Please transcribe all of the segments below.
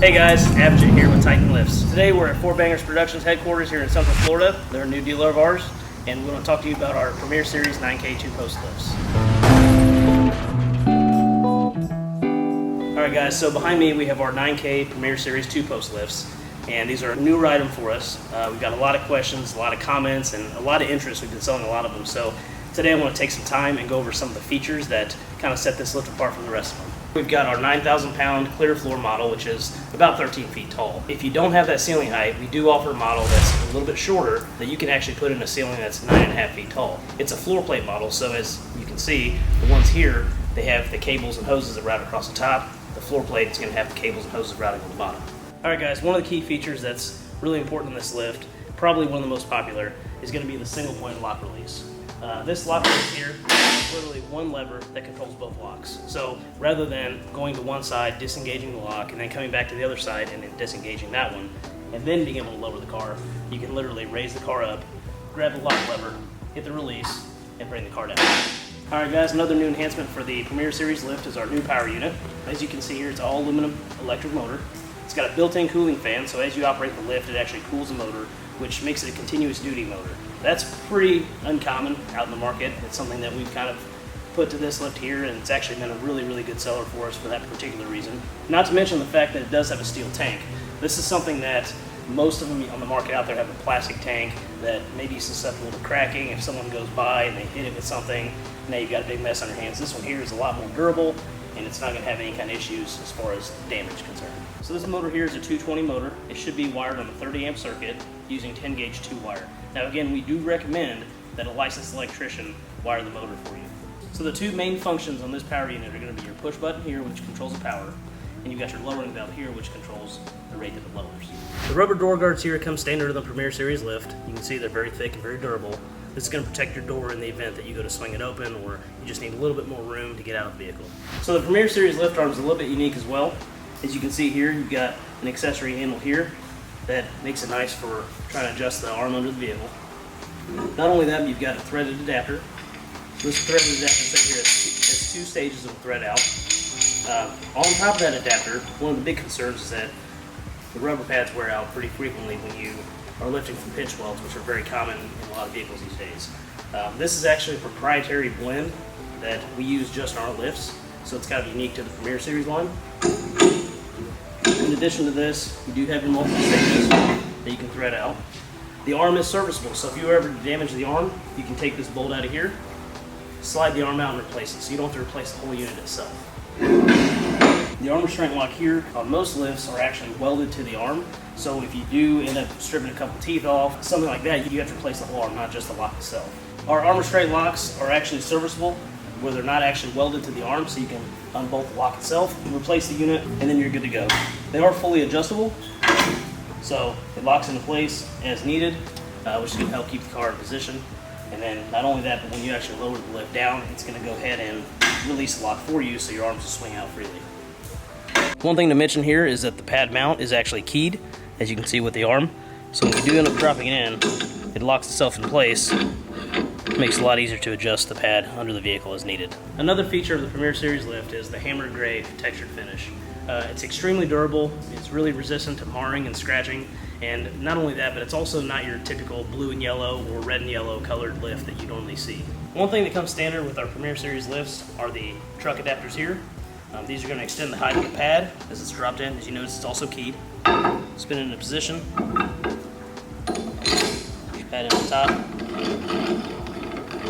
Hey guys, Abhijit here with Titan Lifts. Today we're at Four Bangers Productions headquarters here in Central Florida. They're a new dealer of ours, and we want to talk to you about our Premier Series 9K 2-post lifts. Alright guys, so behind me we have our 9K Premier Series 2-post lifts, and these are a newer item for us. We've got a lot of questions, a lot of comments, and a lot of interest. We've been selling a lot of them, so today I want to take some time and go over some of the features that kind of set this lift apart from the rest of them. We've got our 9,000 pound clear floor model, which is about 13 feet tall. If you don't have that ceiling height, we do offer a model that's a little bit shorter that you can actually put in a ceiling that's 9.5 feet tall. It's a floor plate model, so as you can see, the ones here, they have the cables and hoses that route across the top. The floor plate is going to have the cables and hoses routing on the bottom. Alright guys, one of the key features that's really important in this lift, probably one of the most popular, is going to be the single point lock release. This lock release here is literally one lever that controls both locks. So rather than going to one side, disengaging the lock, and then coming back to the other side and then disengaging that one, and then being able to lower the car, you can literally raise the car up, grab the lock lever, hit the release, and bring the car down. Alright guys, another new enhancement for the Premier Series lift is our new power unit. As you can see here, it's all aluminum electric motor. It's got a built-in cooling fan, so as you operate the lift, it actually cools the motor, which makes it a continuous duty motor. That's pretty uncommon out in the market. It's something that we've kind of put to this lift here, and it's actually been a really good seller for us for that particular reason. Not to mention the fact that it does have a steel tank. This is something that most of them on the market out there have a plastic tank that may be susceptible to cracking. If someone goes by and they hit it with something, now you've got a big mess on your hands. This one here is a lot more durable, and it's not going to have any kind of issues as far as damage concerned. So this motor here is a 220 motor. It should be wired on a 30 amp circuit using 10 gauge 2 wire. Now again, we do recommend that a licensed electrician wire the motor for you. So the two main functions on this power unit are going to be your push button here, which controls the power, and you've got your lowering valve here, which controls the rate that it lowers. The rubber door guards here come standard in the Premier Series lift. You can see they're very thick and very durable. This is going to protect your door in the event that you go to swing it open, or you just need a little bit more room to get out of the vehicle. So the Premier Series lift arm is a little bit unique as well. As you can see here, you've got an accessory handle here that makes it nice for trying to adjust the arm under the vehicle. Not only that, but you've got a threaded adapter. This threaded adapter thing here has 2 stages of thread out. On top of that adapter, one of the big concerns is that the rubber pads wear out pretty frequently when you are lifting from pinch welds, which are very common in a lot of vehicles these days. This is actually a proprietary blend that we use just in our lifts, so it's kind of unique to the Premier Series line. In addition to this, you do have your multiple stages that you can thread out. The arm is serviceable, so if you ever damage the arm, you can take this bolt out of here, slide the arm out and replace it, so you don't have to replace the whole unit itself. The arm restraint lock here on most lifts are actually welded to the arm, so if you do end up stripping a couple teeth off, something like that, you have to replace the whole arm, not just the lock itself. Our arm restraint locks are actually serviceable, where they're not actually welded to the arm, so you can unbolt the lock itself, replace the unit, and then you're good to go. They are fully adjustable, so it locks into place as needed, which is going to help keep the car in position. And then not only that, but when you actually lower the lift down, it's going to go ahead and release the lock for you, so your arms will swing out freely. One thing to mention here is that the pad mount is actually keyed, as you can see with the arm. So when you do end up dropping it in, it locks itself in place. It makes it a lot easier to adjust the pad under the vehicle as needed. Another feature of the Premier Series lift is the hammered gray textured finish. It's extremely durable, it's really resistant to marring and scratching, and not only that, but it's also not your typical blue and yellow or red and yellow colored lift that you normally see. One thing that comes standard with our Premier Series lifts are the truck adapters here. These are going to extend the height of the pad as it's dropped in. As you notice, it's also keyed. Spin it into position. Pad in the top.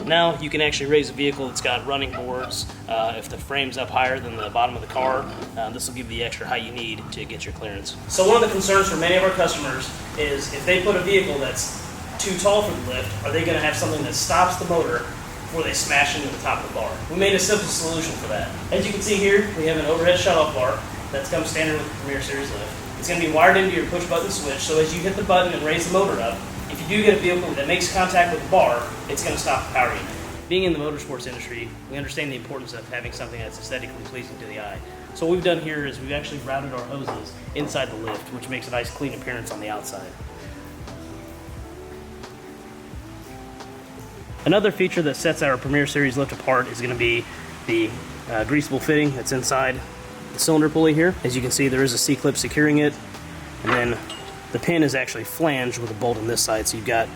Now you can actually raise a vehicle that's got running boards. If the frame's up higher than the bottom of the car, this will give you the extra height you need to get your clearance. So one of the concerns for many of our customers is if they put a vehicle that's too tall for the lift, are they going to have something that stops the motor before they smash into the top of the bar? We made a simple solution for that. As you can see here, we have an overhead shutoff bar that's come standard with the Premier Series lift. It's going to be wired into your push button switch, so as you hit the button and raise the motor up, if you do get a vehicle that makes contact with the bar, it's going to stop the power unit. Being in the motorsports industry, we understand the importance of having something that's aesthetically pleasing to the eye. So what we've done here is we've actually routed our hoses inside the lift, which makes a nice clean appearance on the outside. Another feature that sets our Premier Series lift apart is going to be the greasable fitting that's inside the cylinder pulley here. As you can see, there is a C-clip securing it, and then the pin is actually flanged with a bolt on this side, so you've got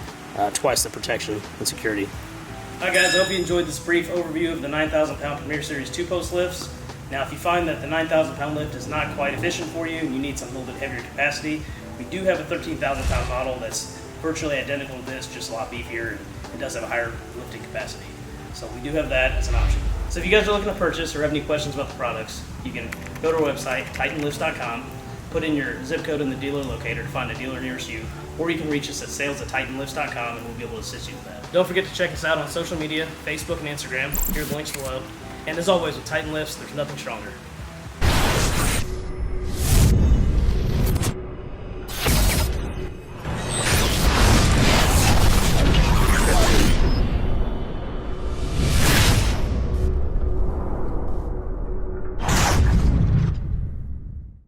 twice the protection and security. Alright guys, I hope you enjoyed this brief overview of the 9,000 pound Premier Series 2-post lifts. Now if you find that the 9,000 pound lift is not quite efficient for you and you need some little bit heavier capacity, we do have a 13,000 pound model that's virtually identical to this, just a lot beefier, and it does have a higher lifting capacity. So we do have that as an option. So if you guys are looking to purchase or have any questions about the products, you can go to our website, titanlifts.com, put in your zip code in the dealer locator to find a dealer nearest you, or you can reach us at sales@titanlifts.com and we'll be able to assist you with that. Don't forget to check us out on social media, Facebook and Instagram. Here's the links below. And as always, with Titan Lifts, there's nothing stronger.